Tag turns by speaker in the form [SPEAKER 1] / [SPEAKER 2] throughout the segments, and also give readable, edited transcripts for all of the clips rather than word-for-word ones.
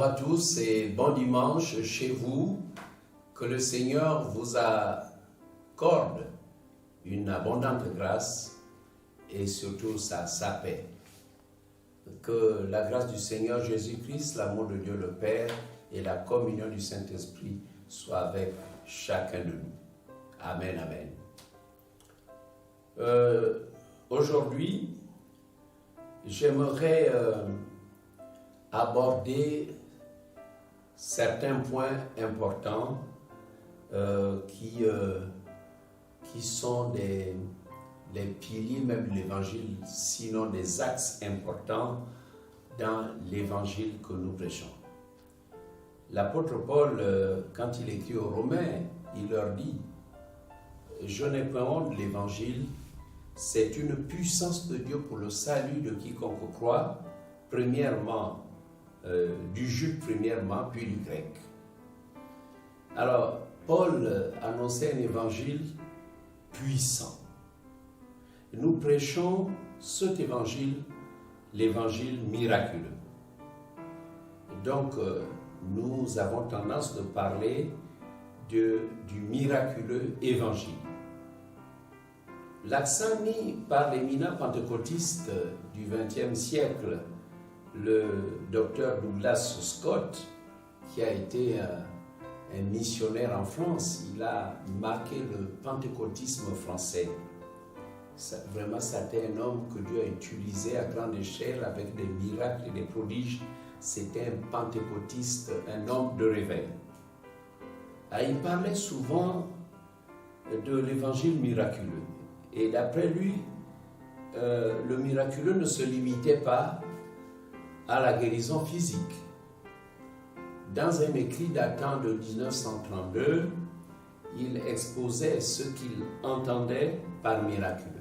[SPEAKER 1] à tous et bon dimanche chez vous. Que le Seigneur vous accorde une abondante grâce et surtout sa paix. Que la grâce du Seigneur Jésus-Christ, l'amour de Dieu le Père et la communion du Saint-Esprit soient avec chacun de nous. Amen, amen. Aujourd'hui, j'aimerais aborder certains points importants qui sont les piliers même de l'évangile, sinon des axes importants dans l'évangile que nous prêchons. L'apôtre Paul, quand il écrit aux Romains, il leur dit « Je n'ai pas honte de l'évangile, c'est une puissance de Dieu pour le salut de quiconque croit, premièrement du juif premièrement, puis du grec. » Alors, Paul annonçait un évangile puissant. Nous prêchons cet évangile, l'évangile miraculeux. Donc, nous avons tendance de parler du miraculeux évangile. L'accent mis par l'éminent pentecôtiste du XXe siècle, le docteur Douglas Scott, qui a été un missionnaire en France, il a marqué le pentecôtisme français. Vraiment, c'était un homme que Dieu a utilisé à grande échelle avec des miracles et des prodiges. C'était un pentecôtiste, un homme de réveil. Il parlait souvent de l'évangile miraculeux. Et d'après lui, le miraculeux ne se limitait pas à la guérison physique. Dans un écrit datant de 1932, il exposait ce qu'il entendait par miraculeux.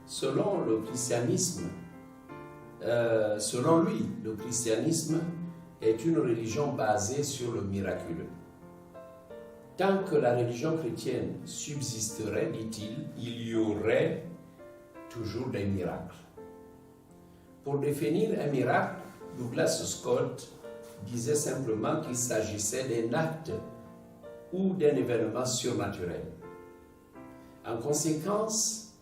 [SPEAKER 1] Selon le christianisme, selon lui, le christianisme est une religion basée sur le miraculeux. Tant que la religion chrétienne subsisterait, dit-il, il y aurait toujours des miracles. Pour définir un miracle, Douglas Scott disait simplement qu'il s'agissait d'un acte ou d'un événement surnaturel. En conséquence,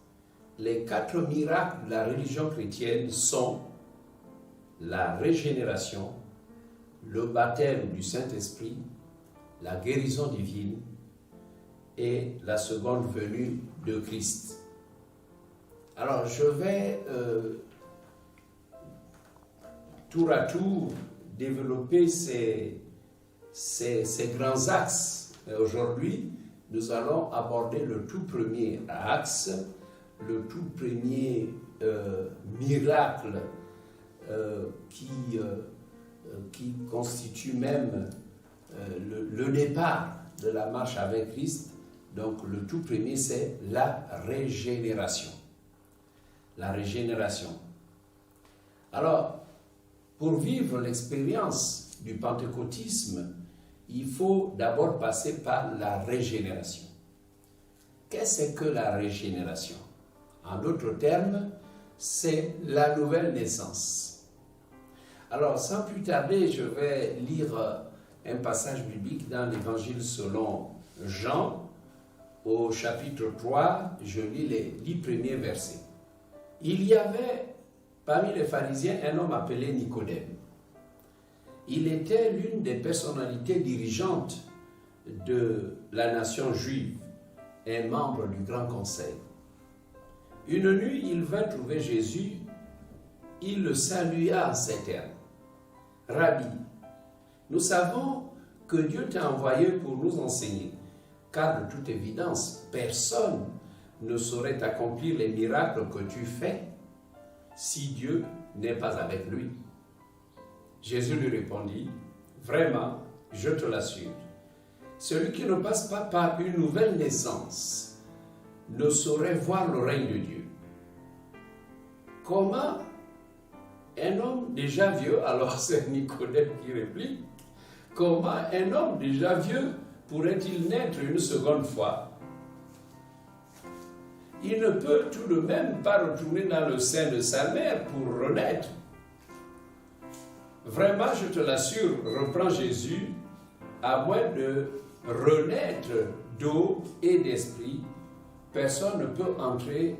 [SPEAKER 1] les 4 miracles de la religion chrétienne sont la régénération, le baptême du Saint-Esprit, la guérison divine et la seconde venue de Christ. Alors, je vais tour à tour développer ces grands axes. Aujourd'hui, nous allons aborder le tout premier axe, le tout premier miracle qui constitue même le départ de la marche avec Christ. Donc le tout premier, c'est la régénération. La régénération. Alors, pour vivre l'expérience du pentecôtisme, il faut d'abord passer par la régénération. Qu'est-ce que la régénération? En d'autres termes, c'est la nouvelle naissance. Alors, sans plus tarder, je vais lire un passage biblique dans l'Évangile selon Jean, au chapitre 3, je lis les 10 premiers versets. Il y avait parmi les pharisiens un homme appelé Nicodème. Il était l'une des personnalités dirigeantes de la nation juive, un membre du Grand Conseil. Une nuit, il vint trouver Jésus, il le salua en ces termes. « Rabbi, nous savons que Dieu t'a envoyé pour nous enseigner, car de toute évidence, personne ne saurait accomplir les miracles que tu fais si Dieu n'est pas avec lui. » Jésus lui répondit, « Vraiment, je te l'assure, celui qui ne passe pas par une nouvelle naissance ne saurait voir le règne de Dieu. » Comment un homme déjà vieux, alors c'est Nicodème qui réplique, comment un homme déjà vieux pourrait-il naître une seconde fois? Il ne peut tout de même pas retourner dans le sein de sa mère pour renaître. vraiment, je te l'assure, reprend Jésus, à moins de renaître d'eau et d'esprit, personne ne peut entrer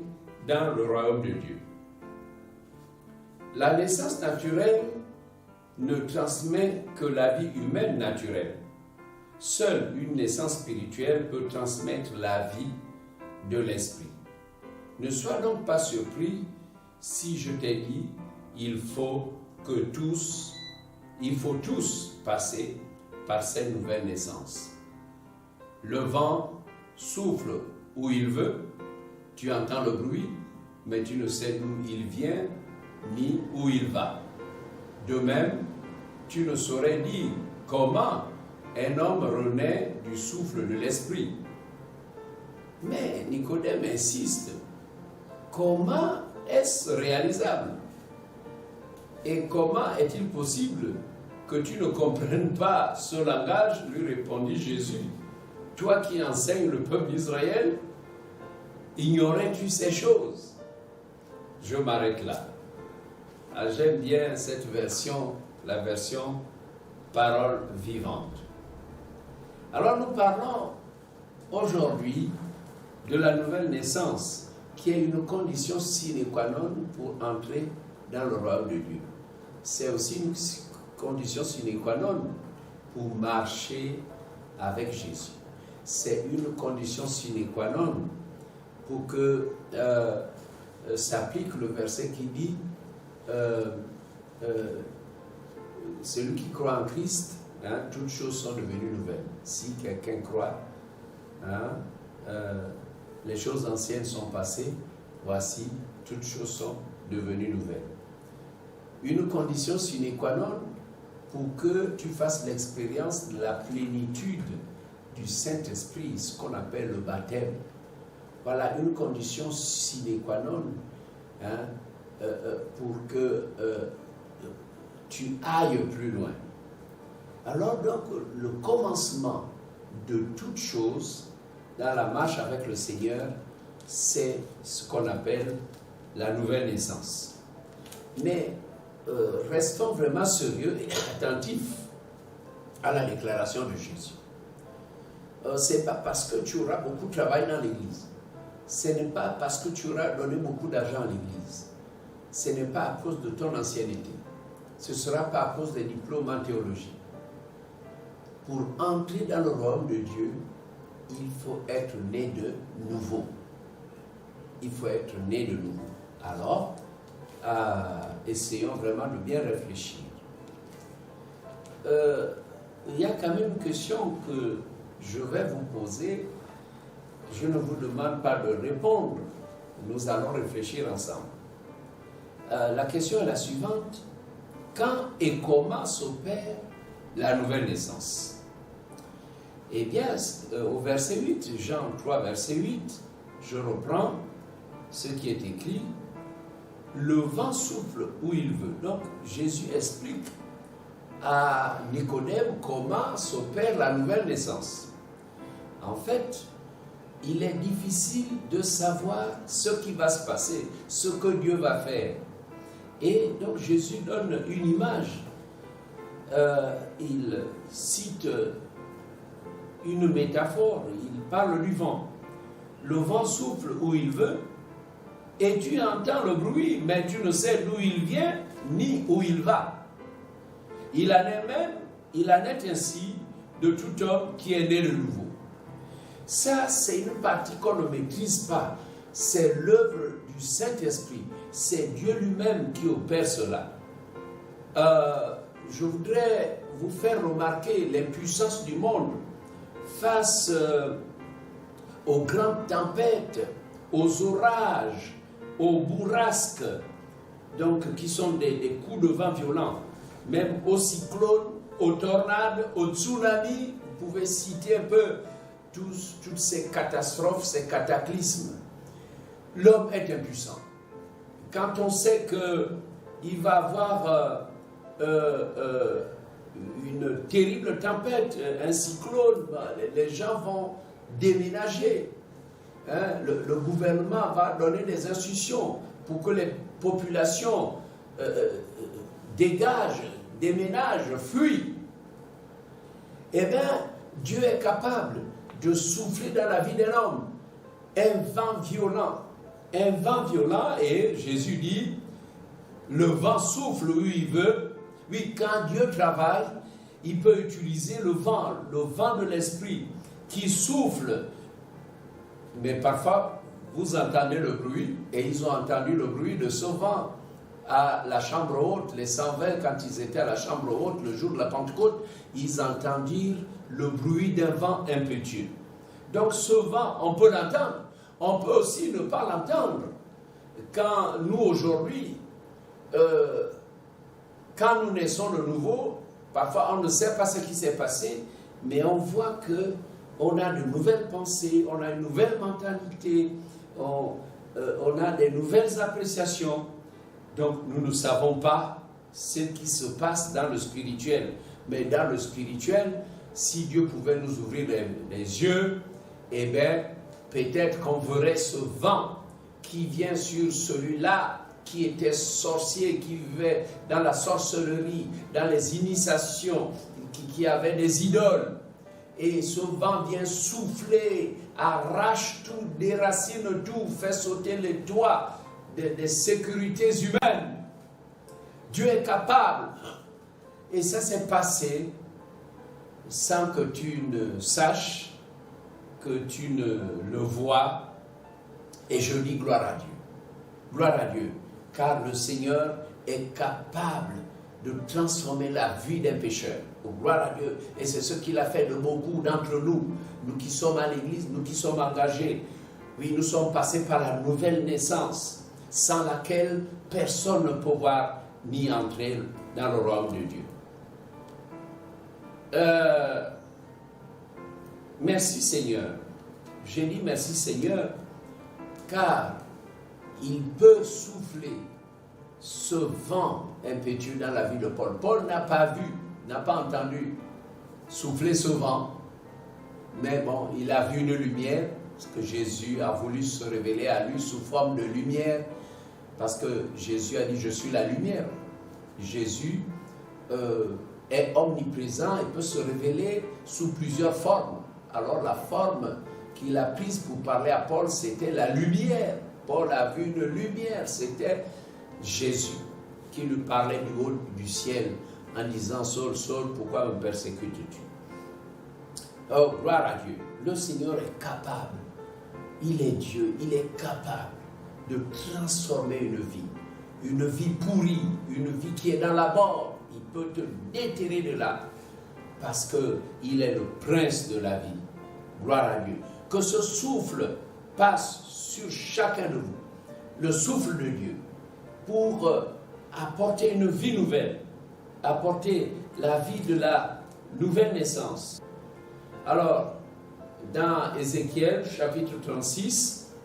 [SPEAKER 1] dans le royaume de Dieu. La naissance naturelle ne transmet que la vie humaine naturelle. Seule une naissance spirituelle peut transmettre la vie de l'esprit. Ne sois donc pas surpris si je t'ai dit, il faut tous passer par cette nouvelle naissance. Le vent souffle où il veut, tu entends le bruit, mais tu ne sais d'où il vient ni où il va. De même, tu ne saurais dire comment un homme renaît du souffle de l'esprit. Mais Nicodème insiste, comment est-ce réalisable? Et comment est-il possible que tu ne comprennes pas ce langage? Lui répondit Jésus. Toi qui enseignes le peuple d'Israël, ignorais-tu ces choses? Je m'arrête là. J'aime bien cette version, la version parole vivante. Alors nous parlons aujourd'hui de la nouvelle naissance, qui est une condition sine qua non pour entrer dans le royaume de Dieu. C'est aussi une condition sine qua non pour marcher avec Jésus. C'est une condition sine qua non pour que s'applique le verset qui dit celui qui croit en Christ, toutes choses sont devenues nouvelles. Si quelqu'un croit, les choses anciennes sont passées, voici, toutes choses sont devenues nouvelles. Une condition sine qua non pour que tu fasses l'expérience de la plénitude du Saint-Esprit, ce qu'on appelle le baptême. Voilà une condition sine qua non pour que tu ailles plus loin. Alors donc, le commencement de toute chose dans la marche avec le Seigneur, c'est ce qu'on appelle la nouvelle naissance. Mais restons vraiment sérieux et attentifs à la déclaration de Jésus. Ce n'est pas parce que tu auras beaucoup travaillé dans l'église. Ce n'est pas parce que tu auras donné beaucoup d'argent à l'église. Ce n'est pas à cause de ton ancienneté. Ce ne sera pas à cause des diplômes en théologie. Pour entrer dans le royaume de Dieu, il faut être né de nouveau. Il faut être né de nouveau. Alors, essayons vraiment de bien réfléchir. Il y a quand même une question que je vais vous poser. Je ne vous demande pas de répondre. Nous allons réfléchir ensemble. La question est la suivante. Quand et comment s'opère la nouvelle naissance? Eh bien, au verset 8, Jean 3, verset 8, je reprends ce qui est écrit. Le vent souffle où il veut. Donc, Jésus explique à Nicodème comment s'opère la nouvelle naissance. En fait, il est difficile de savoir ce qui va se passer, ce que Dieu va faire. Et donc, Jésus donne une image. Il cite une métaphore, il parle du vent. Le vent souffle où il veut, et tu entends le bruit, mais tu ne sais d'où il vient, ni où il va. Il en est ainsi de tout homme qui est né de nouveau. Ça, c'est une partie qu'on ne maîtrise pas. C'est l'œuvre du Saint-Esprit. C'est Dieu lui-même qui opère cela. Je voudrais vous faire remarquer les puissances du monde face aux grandes tempêtes, aux orages, aux bourrasques, donc qui sont des coups de vent violents, même aux cyclones, aux tornades, aux tsunamis. Vous pouvez citer un peu toutes ces catastrophes, ces cataclysmes. L'homme est impuissant. Quand on sait qu'il va avoir une terrible tempête, un cyclone, les gens vont déménager. Le gouvernement va donner des instructions pour que les populations dégagent des ménages fuient, eh bien, Dieu est capable de souffler dans la vie d'un homme un vent violent. Un vent violent, et Jésus dit, le vent souffle où il veut. Oui, quand Dieu travaille, il peut utiliser le vent de l'esprit qui souffle. Mais parfois, vous entendez le bruit, et ils ont entendu le bruit de ce vent à la chambre haute. Les 120, quand ils étaient à la chambre haute, le jour de la Pentecôte, ils entendirent le bruit d'un vent impétueux. Donc ce vent, on peut l'entendre. On peut aussi ne pas l'entendre. Quand nous, aujourd'hui, quand nous naissons de nouveau, parfois on ne sait pas ce qui s'est passé, mais on voit qu'on a de nouvelles pensées, on a une nouvelle mentalité, on a des nouvelles appréciations. Donc nous ne savons pas ce qui se passe dans le spirituel. Mais dans le spirituel, si Dieu pouvait nous ouvrir les yeux, eh bien, peut-être qu'on verrait ce vent qui vient sur celui-là qui était sorcier, qui vivait dans la sorcellerie, dans les initiations, qui avait des idoles. Et ce vent vient souffler, arrache tout, déracine tout, fait sauter les toits des sécurités humaines. Dieu est capable. Et ça s'est passé sans que tu ne saches, que tu ne le vois. Et je dis gloire à Dieu. Gloire à Dieu. Car le Seigneur est capable de transformer la vie d'un pécheur. Gloire à Dieu. Et c'est ce qu'il a fait de beaucoup d'entre nous. Nous qui sommes à l'église, nous qui sommes engagés. Oui, nous sommes passés par la nouvelle naissance, sans laquelle personne ne peut voir ni entrer dans le royaume de Dieu. Merci Seigneur. J'ai dit merci Seigneur, car il peut souffler ce vent impétueux dans la vie de Paul. Paul n'a pas vu, n'a pas entendu souffler ce vent, mais bon, il a vu une lumière, parce que Jésus a voulu se révéler à lui sous forme de lumière, parce que Jésus a dit, je suis la lumière. Jésus est omniprésent et peut se révéler sous plusieurs formes. Alors la forme qu'il a prise pour parler à Paul, c'était la lumière. Paul a vu une lumière, c'était Jésus qui lui parlait du haut du ciel en disant, Saul, Saul, pourquoi me persécutes-tu? Oh, gloire à Dieu. Le Seigneur est capable. Il est Dieu, il est capable de transformer une vie pourrie, une vie qui est dans la mort. Il peut te déterrer de là parce qu'il est le prince de la vie. Gloire à Dieu. Que ce souffle passe sur chacun de vous, le souffle de Dieu, pour apporter une vie nouvelle, apporter la vie de la nouvelle naissance. Alors, dans Ézéchiel, chapitre 36,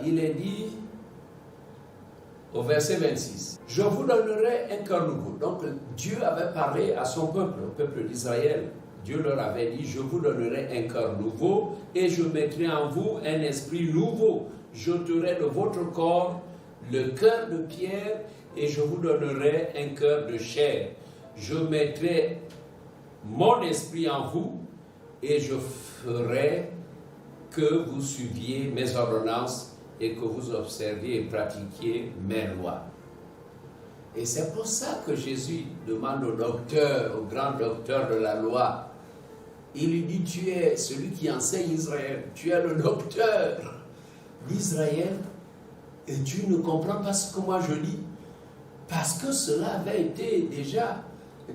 [SPEAKER 1] il est dit, au verset 26, « Je vous donnerai un cœur nouveau. » Donc, Dieu avait parlé à son peuple, au peuple d'Israël. Dieu leur avait dit, « Je vous donnerai un cœur nouveau et je mettrai en vous un esprit nouveau. J'ôterai de votre corps le cœur de pierre et je vous donnerai un cœur de chair. Je mettrai mon esprit en vous et je ferai que vous suiviez mes ordonnances et que vous observiez et pratiquiez mes lois. » Et c'est pour ça que Jésus demande au docteur, au grand docteur de la loi, il lui dit, tu es celui qui enseigne Israël, tu es le docteur d'Israël et tu ne comprends pas ce que moi je dis, parce que cela avait été déjà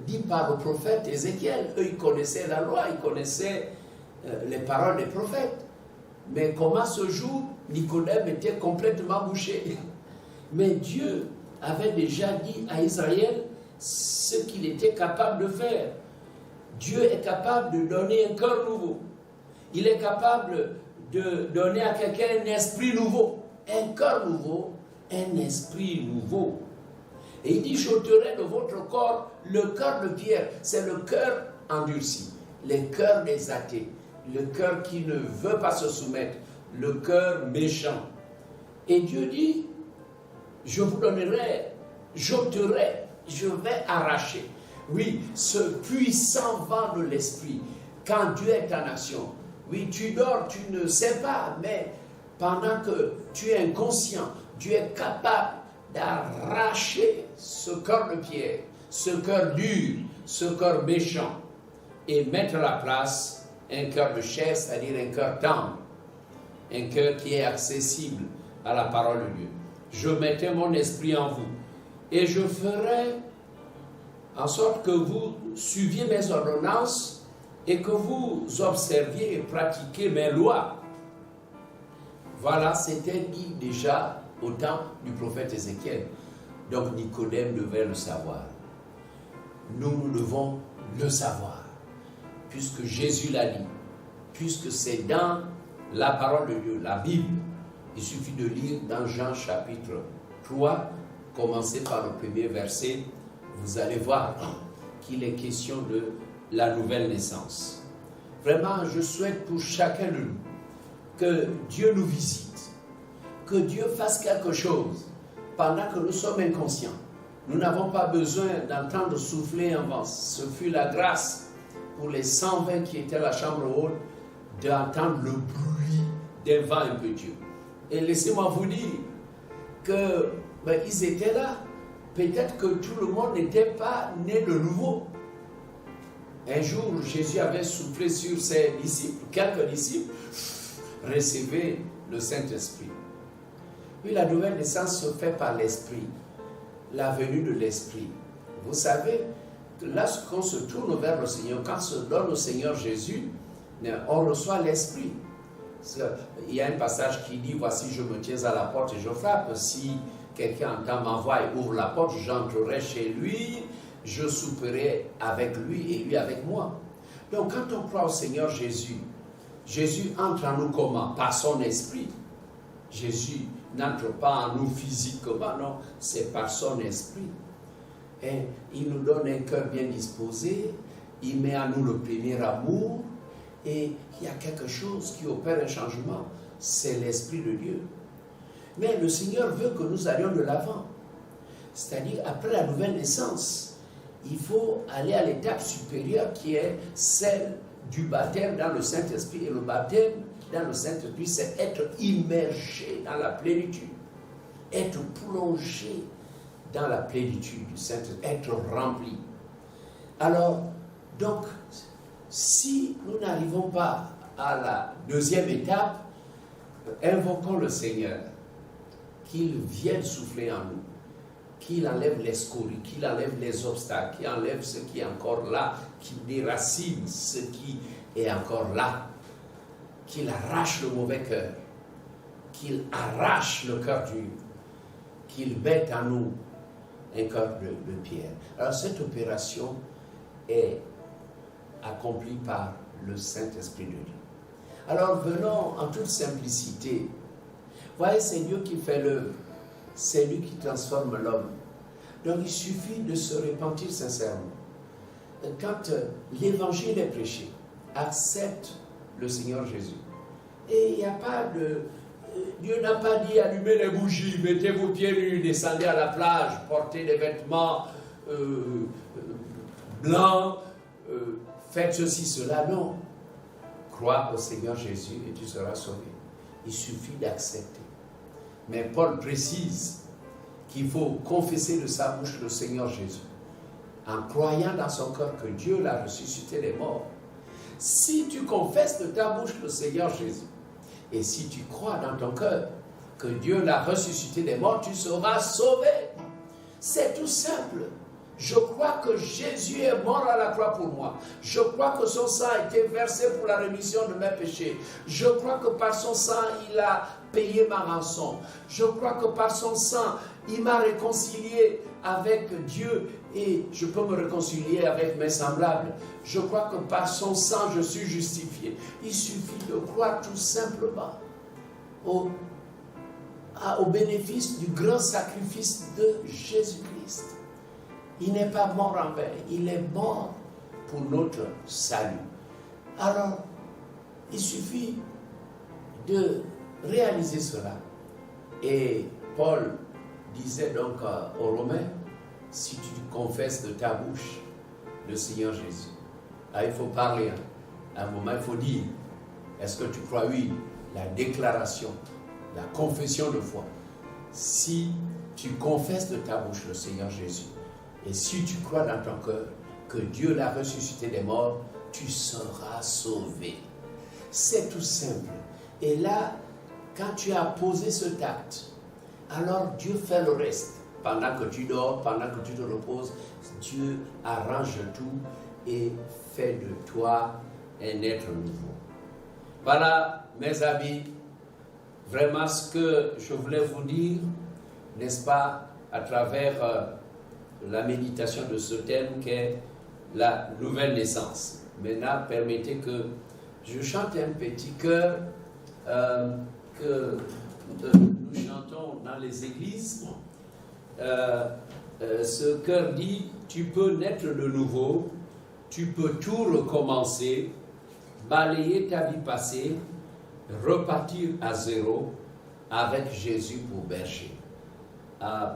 [SPEAKER 1] dit par le prophète Ézéchiel. Eux, ils connaissaient la loi, ils connaissaient les paroles des prophètes. Mais comment ce jour, Nicodème était complètement bouché. Mais Dieu avait déjà dit à Israël ce qu'il était capable de faire. Dieu est capable de donner un cœur nouveau. Il est capable de donner à quelqu'un un esprit nouveau. Un cœur nouveau, un esprit nouveau. Et il dit, j'ôterai de votre corps le cœur de pierre. C'est le cœur endurci, le cœur des athées, le cœur qui ne veut pas se soumettre, le cœur méchant. Et Dieu dit, je vous donnerai, j'ôterai je vais arracher. Oui, ce puissant vent de l'esprit, quand Dieu est ta nation. Oui, tu dors, tu ne sais pas, mais pendant que tu es inconscient, Dieu est capable d'arracher ce cœur de pierre, ce cœur dur, ce cœur méchant, et mettre à la place un cœur de chair, c'est-à-dire un cœur tendre, un cœur qui est accessible à la parole de Dieu. Je mettrai mon esprit en vous, et je ferai en sorte que vous suiviez mes ordonnances et que vous observiez et pratiquiez mes lois. Voilà, c'était dit déjà au temps du prophète Ézéchiel. Donc Nicodème devait le savoir. Nous devons le savoir, puisque Jésus l'a dit, puisque c'est dans la parole de Dieu, la Bible. Il suffit de lire dans Jean chapitre 3, commencer par le premier verset, vous allez voir qu'il est question de la nouvelle naissance. Vraiment, je souhaite pour chacun de nous que Dieu nous visite, que Dieu fasse quelque chose pendant que nous sommes inconscients. Nous n'avons pas besoin d'entendre souffler un vent. Ce fut la grâce pour les 120 qui étaient à la chambre haute d'entendre le bruit d'un vent impétueux. Et laissez-moi vous dire que ils étaient là. Peut-être que tout le monde n'était pas né de nouveau. Un jour, Jésus avait soufflé sur ses disciples, quelques disciples, recevaient le Saint-Esprit. Oui, la nouvelle naissance se fait par l'Esprit, la venue de l'Esprit. Vous savez, que lorsqu'on se tourne vers le Seigneur, quand on se donne au Seigneur Jésus, on reçoit l'Esprit. Il y a un passage qui dit, voici, je me tiens à la porte et je frappe. Si quelqu'un entend ma voix et ouvre la porte, j'entrerai chez lui, je souperai avec lui et lui avec moi. Donc quand on croit au Seigneur Jésus, Jésus entre en nous comment? Par son esprit. Jésus n'entre pas en nous physiquement, non, c'est par son esprit. Et il nous donne un cœur bien disposé, il met en nous le premier amour, et il y a quelque chose qui opère un changement, c'est l'Esprit de Dieu. Mais le Seigneur veut que nous allions de l'avant. C'est-à-dire, après la nouvelle naissance, il faut aller à l'étape supérieure qui est celle du baptême dans le Saint-Esprit. Et le baptême dans le Saint-Esprit, c'est être immergé dans la plénitude, être plongé dans la plénitude du Saint-Esprit, être rempli. Alors, donc, si nous n'arrivons pas à la deuxième étape, invoquons le Seigneur, qu'il vienne souffler en nous, qu'il enlève les scories, qu'il enlève les obstacles, qu'il enlève ce qui est encore là, qu'il déracine ce qui est encore là, qu'il arrache le mauvais cœur, qu'il arrache le cœur dur, qu'il mette en nous un cœur de pierre. Alors cette opération est accomplie par le Saint-Esprit de Dieu. Alors venons en toute simplicité. Voyez, c'est Dieu qui fait l'œuvre. C'est lui qui transforme l'homme. Donc il suffit de se repentir sincèrement. Quand l'évangile est prêché, accepte le Seigneur Jésus. Et il n'y a pas de... Dieu n'a pas dit allumez les bougies, mettez vos pieds nus, descendez à la plage, portez des vêtements blancs, faites ceci, cela. Non. Crois au Seigneur Jésus et tu seras sauvé. Il suffit d'accepter. Mais Paul précise qu'il faut confesser de sa bouche le Seigneur Jésus, en croyant dans son cœur que Dieu l'a ressuscité des morts. Si tu confesses de ta bouche le Seigneur Jésus, et si tu crois dans ton cœur que Dieu l'a ressuscité des morts, tu seras sauvé. C'est tout simple. Je crois que Jésus est mort à la croix pour moi. Je crois que son sang a été versé pour la rémission de mes péchés. Je crois que par son sang, il a payé ma rançon. Je crois que par son sang, il m'a réconcilié avec Dieu et je peux me réconcilier avec mes semblables. Je crois que par son sang, je suis justifié. Il suffit de croire tout simplement au bénéfice du grand sacrifice de Jésus-Christ. Il n'est pas mort en vain, il est mort pour notre salut. Alors, il suffit de réaliser cela. Et Paul disait donc aux Romains, si tu confesses de ta bouche le Seigneur Jésus. Là, il faut parler. À un moment, il faut dire, est-ce que tu crois? Oui, la déclaration, la confession de foi. Si tu confesses de ta bouche le Seigneur Jésus, et si tu crois dans ton cœur que Dieu l'a ressuscité des morts, tu seras sauvé. C'est tout simple. Et là, quand tu as posé cet acte, alors Dieu fait le reste. Pendant que tu dors, pendant que tu te reposes, Dieu arrange tout et fait de toi un être nouveau. Voilà, mes amis, vraiment ce que je voulais vous dire, n'est-ce pas, à travers la méditation de ce thème qu'est la nouvelle naissance. Maintenant, permettez que je chante un petit chœur que nous chantons dans les églises. Ce chœur dit, tu peux naître de nouveau, tu peux tout recommencer, balayer ta vie passée, repartir à zéro avec Jésus pour berger.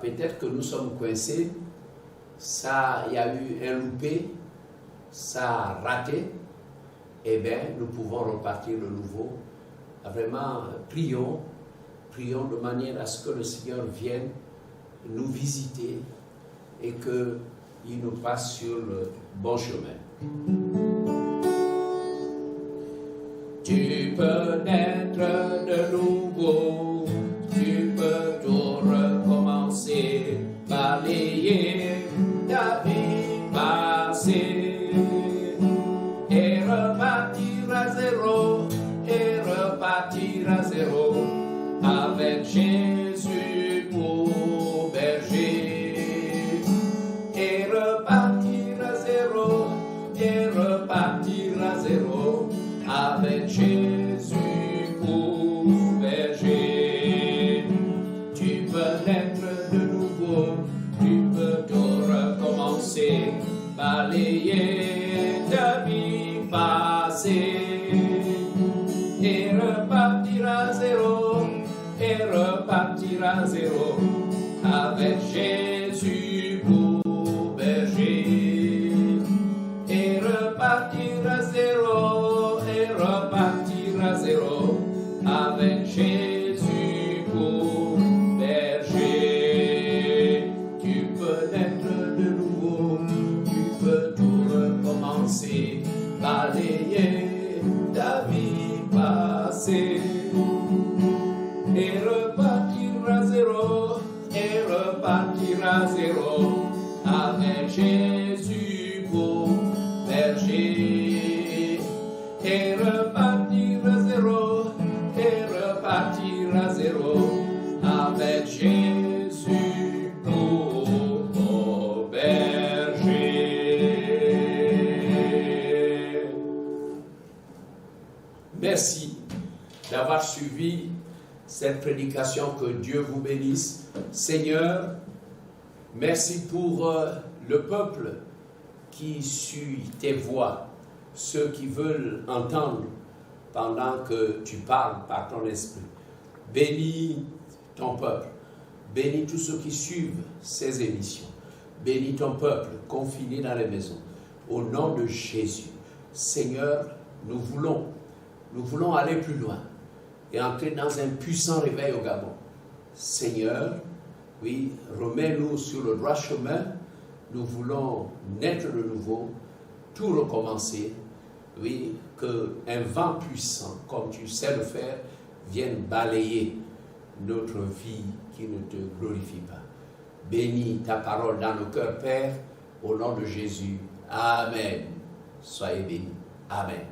[SPEAKER 1] Peut-être que nous sommes coincés, il y a eu un loupé, ça a raté, eh bien, nous pouvons repartir de nouveau. Vraiment, prions de manière à ce que le Seigneur vienne nous visiter et qu'il nous passe sur le bon chemin. Tu peux naître de nouveau, tu peux tout recommencer, balayer ta vie passée et repartir à zéro, avec Jésus pour berger et repartir à zéro, avec Jésus pour berger. Tu peux naître de nouveau, tu peux tout recommencer, balayer ta vie passée et repartir à zéro, avec Jésus pour berger et repartir à zéro, avec Jésus pour berger. Tu peux naître de nouveau, tu peux tout recommencer, balayer ta vie passée et repartir à zéro, avec Jésus pour berger et repartir à zéro, avec Jésus pour berger. Merci d'avoir suivi cette prédication. Que Dieu vous bénisse. Seigneur, merci pour le peuple qui suit tes voix, ceux qui veulent entendre pendant que tu parles par ton esprit. Bénis ton peuple, bénis tous ceux qui suivent ces émissions, bénis ton peuple confiné dans les maisons. Au nom de Jésus, Seigneur, nous voulons aller plus loin et entrer dans un puissant réveil au Gabon. Seigneur, oui, remets-nous sur le droit chemin. Nous voulons naître de nouveau, tout recommencer. Oui, qu'un vent puissant, comme tu sais le faire, vienne balayer notre vie qui ne te glorifie pas. Bénis ta parole dans nos cœurs, Père, au nom de Jésus. Amen. Soyez bénis. Amen.